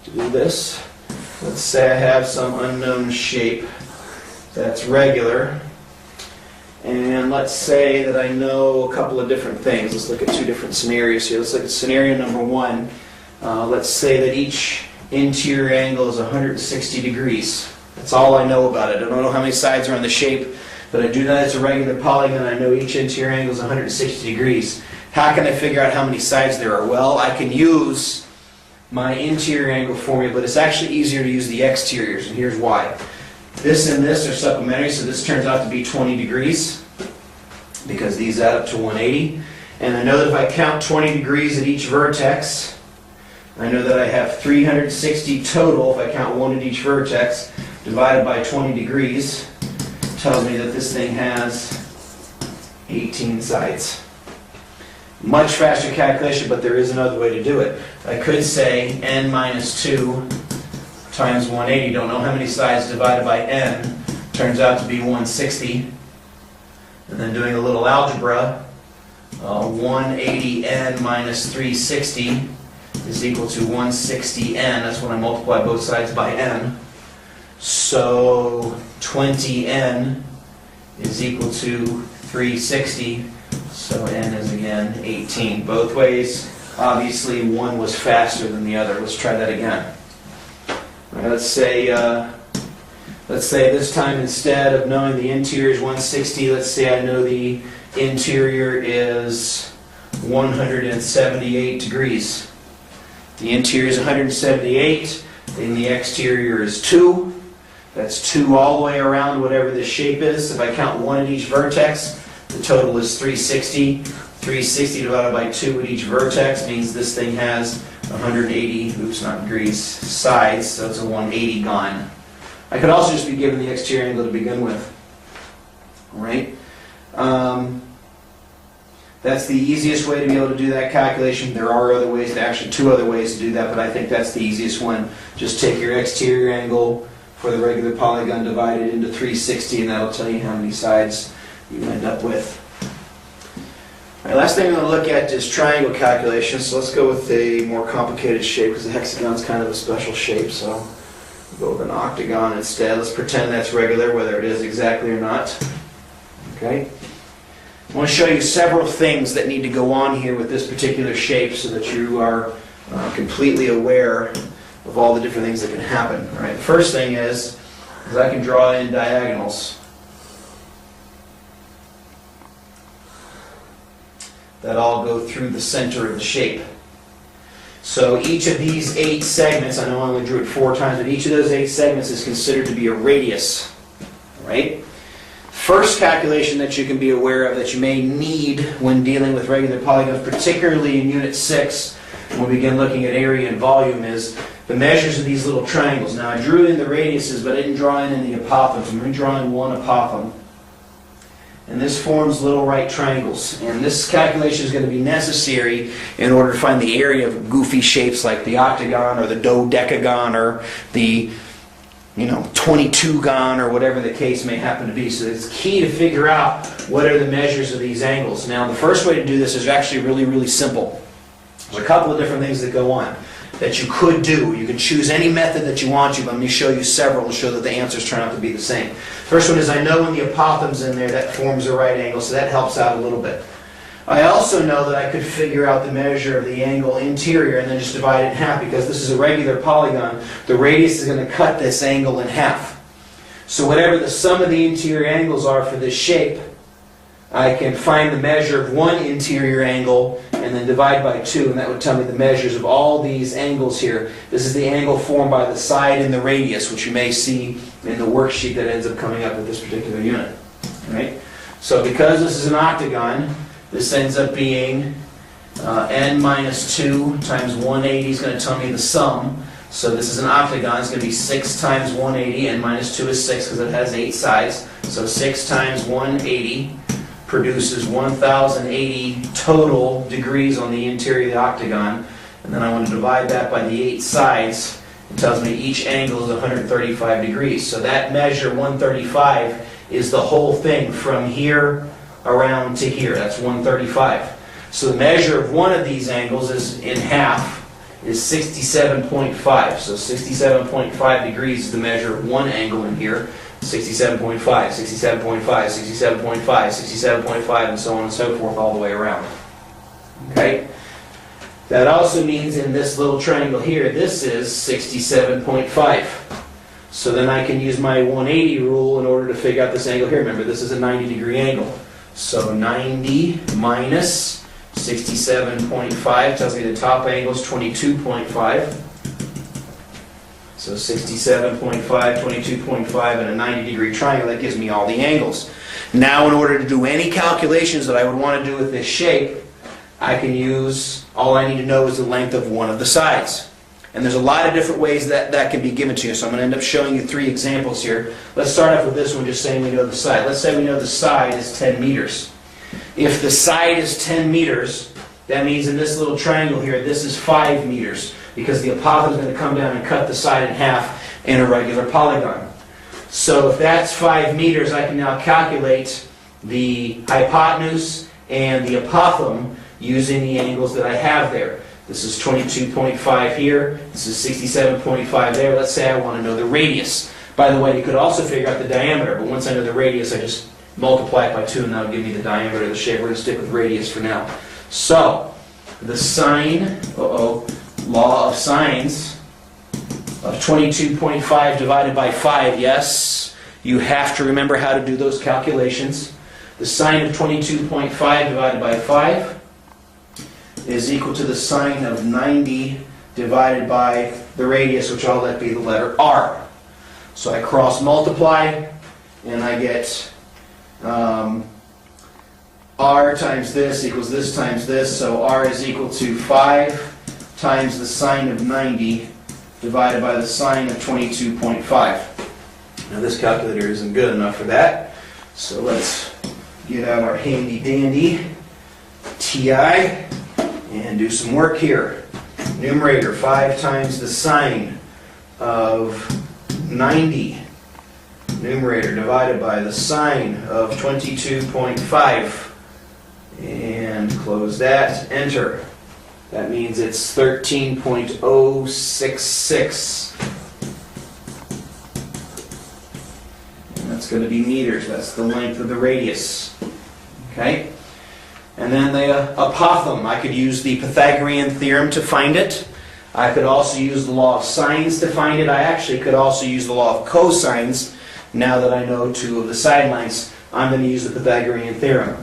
To do this, let's say I have some unknown shape that's regular, and let's say that I know a couple of different things. Let's look at two different scenarios here. Let's look at scenario number one. Let's say that each interior angle is 160 degrees. That's all I know about it. I don't know how many sides are on the shape, but I do know it's a regular polygon. I know each interior angle is 160 degrees. How can I figure out how many sides there are? Well, I can use my interior angle formula, but it's actually easier to use the exteriors, and here's why. This and this are supplementary, so this turns out to be 20 degrees because these add up to 180. And I know that if I count 20 degrees at each vertex, I know that I have 360 total if I count one at each vertex, divided by 20 degrees, tells me that this thing has 18 sides. Much faster calculation, but there is another way to do it. I could say n minus 2 times 180, don't know how many sides divided by n, turns out to be 160. And then doing a little algebra, 180n minus 360 is equal to 160n. That's when I multiply both sides by n. So 20n is equal to 360. So n is again 18. Both ways, obviously one was faster than the other. Let's try that again. All right, let's say this time instead of knowing the interior is 160, let's say I know the interior is 178 degrees. The interior is 178, then the exterior is 2. That's 2 all the way around whatever this shape is. If I count 1 at each vertex, the total is 360. 360 divided by 2 at each vertex means this thing has 180, oops, not degrees, sides, so it's a 180 gon. I could also just be given the exterior angle to begin with. All right? That's the easiest way to be able to do that calculation. There are other ways, actually 2 other ways to do that, but I think that's the easiest one. Just take your exterior angle for the regular polygon, divide it into 360, and that'll tell you how many sides you end up with. All right, last thing I'm going to look at is triangle calculations. So let's go with a more complicated shape because the hexagon is kind of a special shape. So we'll go with an octagon instead. Let's pretend that's regular, whether it is exactly or not. Okay. I want to show you several things that need to go on here with this particular shape so that you are completely aware of all the different things that can happen. All right. The first thing is I can draw in diagonals that all go through the center of the shape. So each of these 8 segments, I know I only drew it 4 times, but each of those 8 segments is considered to be a radius. Right? First calculation that you can be aware of that you may need when dealing with regular polygons, particularly in Unit 6, when we begin looking at area and volume, is the measures of these little triangles. Now I drew in the radiuses, but I didn't draw in the apophthegms. I'm going to draw in one apothem. And this forms little right triangles. And this calculation is going to be necessary in order to find the area of goofy shapes like the octagon or the dodecagon or the 22gon or whatever the case may happen to be. So it's key to figure out what are the measures of these angles. Now the first way to do this is actually really, really simple. There's a couple of different things that go on that you could do. You can choose any method that you want to, but let me show you several to show that the answers turn out to be the same. First one is I know when the apophthegm's in there, that forms a right angle, so that helps out a little bit. I also know that I could figure out the measure of the angle interior and then just divide it in half because this is a regular polygon. The radius is going to cut this angle in half. So whatever the sum of the interior angles are for this shape, I can find the measure of one interior angle and then divide by 2, and that would tell me the measures of all these angles here. This is the angle formed by the side and the radius, which you may see in the worksheet that ends up coming up with this particular unit. Right? So because this is an octagon, this ends up being n minus 2 times 180 is going to tell me the sum. So this is an octagon. It's going to be 6 times 180. N minus 2 is 6 because it has 8 sides. So 6 times 180 produces 1,080 total degrees on the interior of the octagon. And then I want to divide that by the 8 sides. It tells me each angle is 135 degrees. So that measure, 135, is the whole thing from here around to here. That's 135. So the measure of one of these angles is in half, is 67.5. So 67.5 degrees is the measure of one angle in here. 67.5, 67.5, 67.5, 67.5, and so on and so forth all the way around. Okay? That also means in this little triangle here, this is 67.5. So then I can use my 180 rule in order to figure out this angle here. Remember, this is a 90-degree angle. So 90 minus 67.5 tells me the top angle is 22.5. So 67.5, 22.5, and a 90-degree triangle, that gives me all the angles. Now in order to do any calculations that I would want to do with this shape, I can use, all I need to know is the length of one of the sides. And there's a lot of different ways that can be given to you, so I'm going to end up showing you 3 examples here. Let's start off with this one, just saying we know the side. Let's say we know the side is 10 meters. If the side is 10 meters, that means in this little triangle here, this is 5 meters, because the hypotenuse is going to come down and cut the side in half in a regular polygon. So if that's 5 meters, I can now calculate the hypotenuse and the apothem using the angles that I have there. This is 22.5 here, this is 67.5 there. Let's say I want to know the radius. By the way, you could also figure out the diameter, but once I know the radius, I just multiply it by 2 and that'll give me the diameter of the shape. We're going to stick with radius for now. So, the sine, law of sines of 22.5 divided by 5, yes, you have to remember how to do those calculations. The sine of 22.5 divided by 5 is equal to the sine of 90 divided by the radius, which I'll let be the letter r. So I cross multiply and I get r times this equals this times this, so r is equal to 5 times the sine of 90 divided by the sine of 22.5. Now this calculator isn't good enough for that, so let's get out our handy dandy TI and do some work here. Numerator, 5 times the sine of 90. Numerator divided by the sine of 22.5. And close that, enter. That means it's 13.066. And that's going to be meters. That's the length of the radius. Okay? And then the apothem. I could use the Pythagorean theorem to find it. I could also use the law of sines to find it. I actually could also use the law of cosines. Now that I know 2 of the side lengths, I'm going to use the Pythagorean theorem.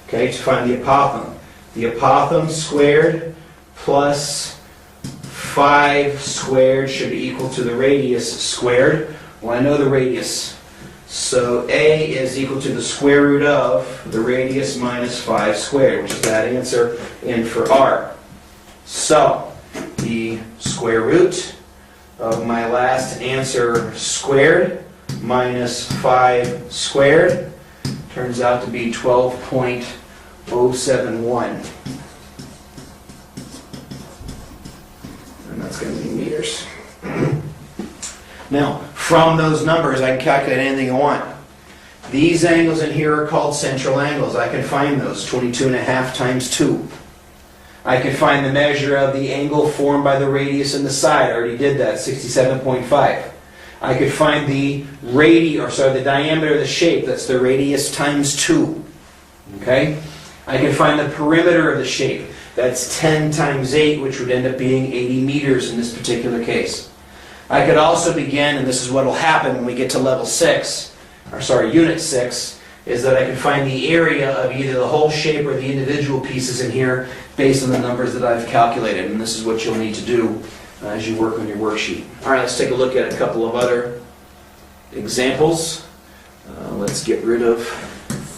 Okay, to find the apothem. The apothem squared plus 5 squared should be equal to the radius squared. Well, I know the radius. So A is equal to the square root of the radius minus 5 squared, which is that answer in for r. So, the square root of my last answer squared minus 5 squared turns out to be 12.071. And that's going to be meters. Now, from those numbers, I can calculate anything I want. These angles in here are called central angles. I can find those, 22.5 times 2. I can find the measure of the angle formed by the radius and the side. I already did that, 67.5. I could find the the diameter of the shape. That's the radius times 2. Okay? I can find the perimeter of the shape. That's 10 times 8, which would end up being 80 meters in this particular case. I could also begin, and this is what will happen when we get to level 6, unit 6, is that I can find the area of either the whole shape or the individual pieces in here based on the numbers that I've calculated. And this is what you'll need to do as you work on your worksheet. All right, let's take a look at a couple of other examples. Let's get rid of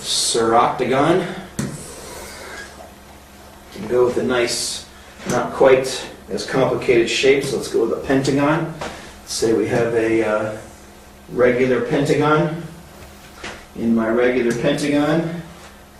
Sir Octagon and go with a nice, not quite as complicated shape. So let's go with a pentagon. Let's say we have a regular pentagon. In my regular pentagon,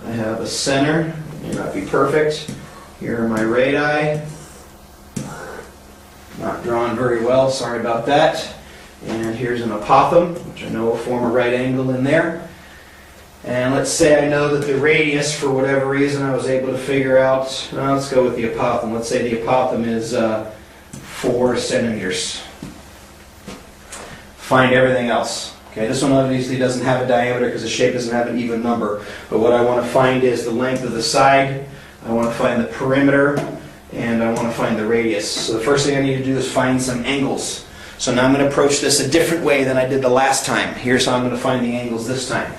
I have a center. It may not be perfect. Here are my radii. Not drawn very well, sorry about that. And here's an apothem, which I know will form a right angle in there. And let's say I know that the radius, for whatever reason, I was able to figure out, let's go with the apothem. Let's say the apothem is 4 centimeters. Find everything else. Okay, this one obviously doesn't have a diameter because the shape doesn't have an even number. But what I want to find is the length of the side, I want to find the perimeter, and I want to find the radius. So the first thing I need to do is find some angles. So now I'm going to approach this a different way than I did the last time. Here's how I'm going to find the angles this time.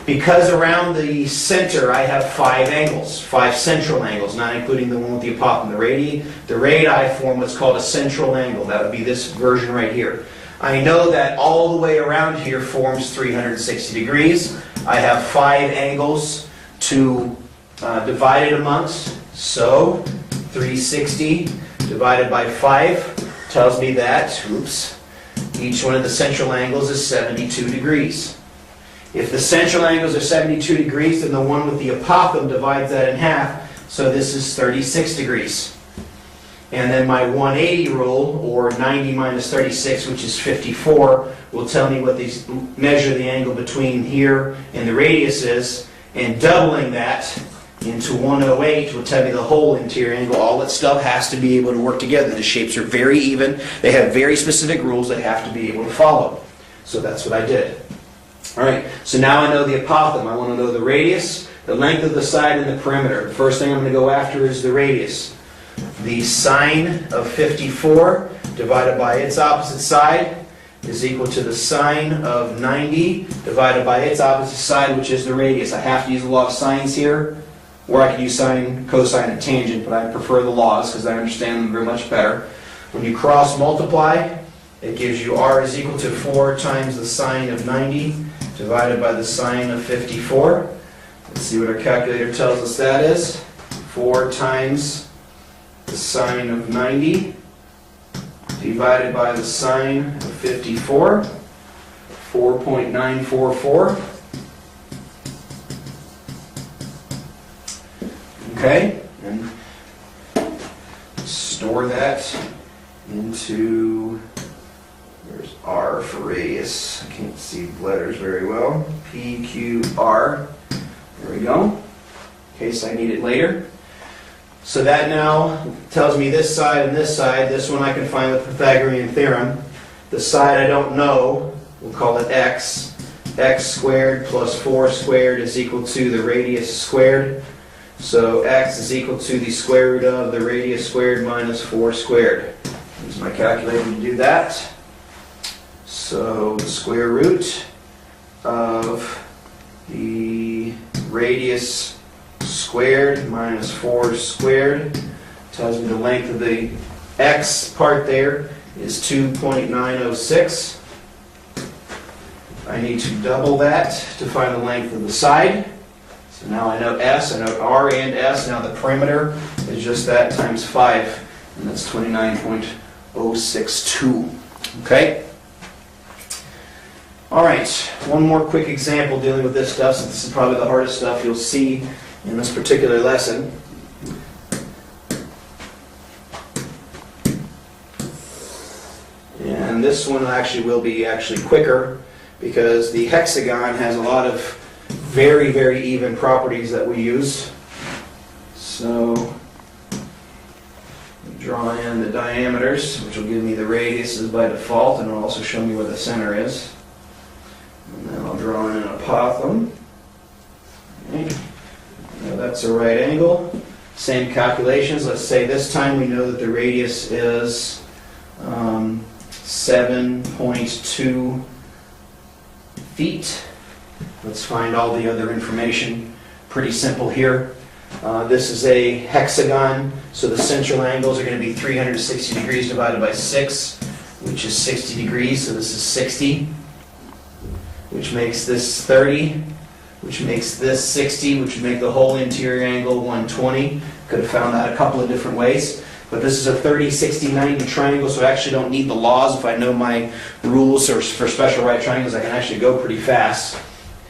Because around the center I have 5 angles, 5 central angles, not including the one with the apophyse. The radii form what's called a central angle. That would be this version right here. I know that all the way around here forms 360 degrees. I have 5 angles to divide it amongst. So 360 divided by 5 tells me that, each one of the central angles is 72 degrees. If the central angles are 72 degrees, then the one with the apophyse divides that in half, so this is 36 degrees. And then my 180 rule, or 90 minus 36, which is 54, will tell me what these measure the angle between here and the radius is, and doubling that into 108 will tell me the whole interior angle. All that stuff has to be able to work together. The shapes are very even. They have very specific rules that have to be able to follow. So that's what I did. Alright, so now I know the apophyse. I want to know the radius, the length of the side, and the perimeter. The first thing I'm going to go after is the radius. The sine of 54 divided by its opposite side is equal to the sine of 90 divided by its opposite side, which is the radius. I have to use the law of sines here, or I can use sine, cosine, and tangent, but I prefer the laws because I understand them very much better. When you cross multiply, it gives you r is equal to 4 times the sine of 90 divided by the sine of 54. Let's see what our calculator tells us that is. 4 times the sine of 90 divided by the sine of 54, 4.944. Okay, and store that into, there's R for radius. I can't see the letters very well. P, Q, R. There we go. In case I need it later. So that now tells me this side and this side. This one I can find with Pythagorean theorem. The side I don't know, we'll call it x. X squared plus 4 squared is equal to the radius squared. So x is equal to the square root of the radius squared minus 4 squared. Use my calculator to do that. So the square root of the radius squared minus 4 squared tells me the length of the x part there is 2.906. I need to double that to find the length of the side. So now I know S, I know R and S. Now the perimeter is just that times 5, and that's 29.062. Okay? Alright, one more quick example dealing with this stuff, since this is probably the hardest stuff you'll see in this particular lesson. And this one actually will be quicker, because the hexagon has a lot of very, very even properties that we use. So, draw in the diameters, which will give me the radiuses by default, and it'll also show me where the center is. And then I'll draw in an apophyse. Okay. Now that's a right angle. Same calculations. Let's say this time we know that the radius is 7.2 feet. Let's find all the other information. Pretty simple here. This is a hexagon, so the central angles are going to be 360 degrees divided by 6, which is 60 degrees, so this is 60, which makes this 30, which makes this 60, which would make the whole interior angle 120. Could have found that a couple of different ways. But this is a 30, 60, 90 triangle, so I actually don't need the laws. If I know my rules for special right triangles, I can actually go pretty fast.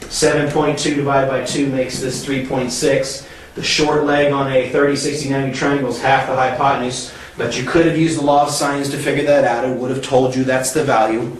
7.2 divided by 2 makes this 3.6. The short leg on a 30, 60, 90 triangle is half the hypotenuse, but you could have used the law of sines to figure that out. It would have told you that's the value.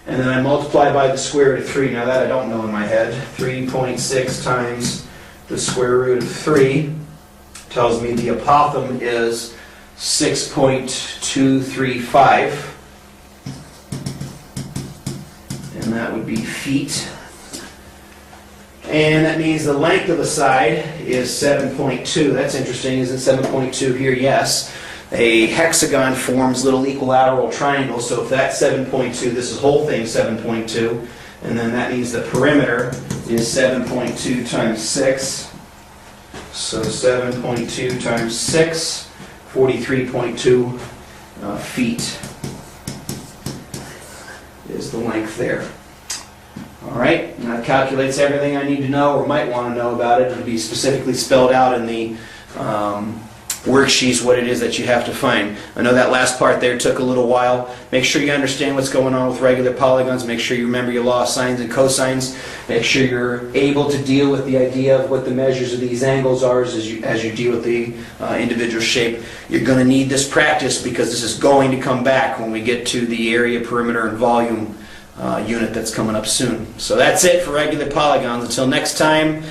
And then I multiply by the square root of 3. Now that I don't know in my head. 3.6 times the square root of 3 tells me the apophyse is 6.235. And that would be feet. And that means the length of the side is 7.2. That's interesting. Isn't 7.2 here? Yes. A hexagon forms little equilateral triangles. So if that's 7.2, this is whole thing 7.2. And then that means the perimeter is 7.2 times 6. So 7.2 times 6, 43.2 feet is the length there. All right, and that calculates everything I need to know or might want to know about it. It'll be specifically spelled out in the worksheets what it is that you have to find. I know that last part there took a little while. Make sure you understand what's going on with regular polygons. Make sure you remember your law of sines and cosines. Make sure you're able to deal with the idea of what the measures of these angles are as you deal with the individual shape. You're going to need this practice because this is going to come back when we get to the area, perimeter, and volume unit that's coming up soon. So that's it for regular polygons. Until next time.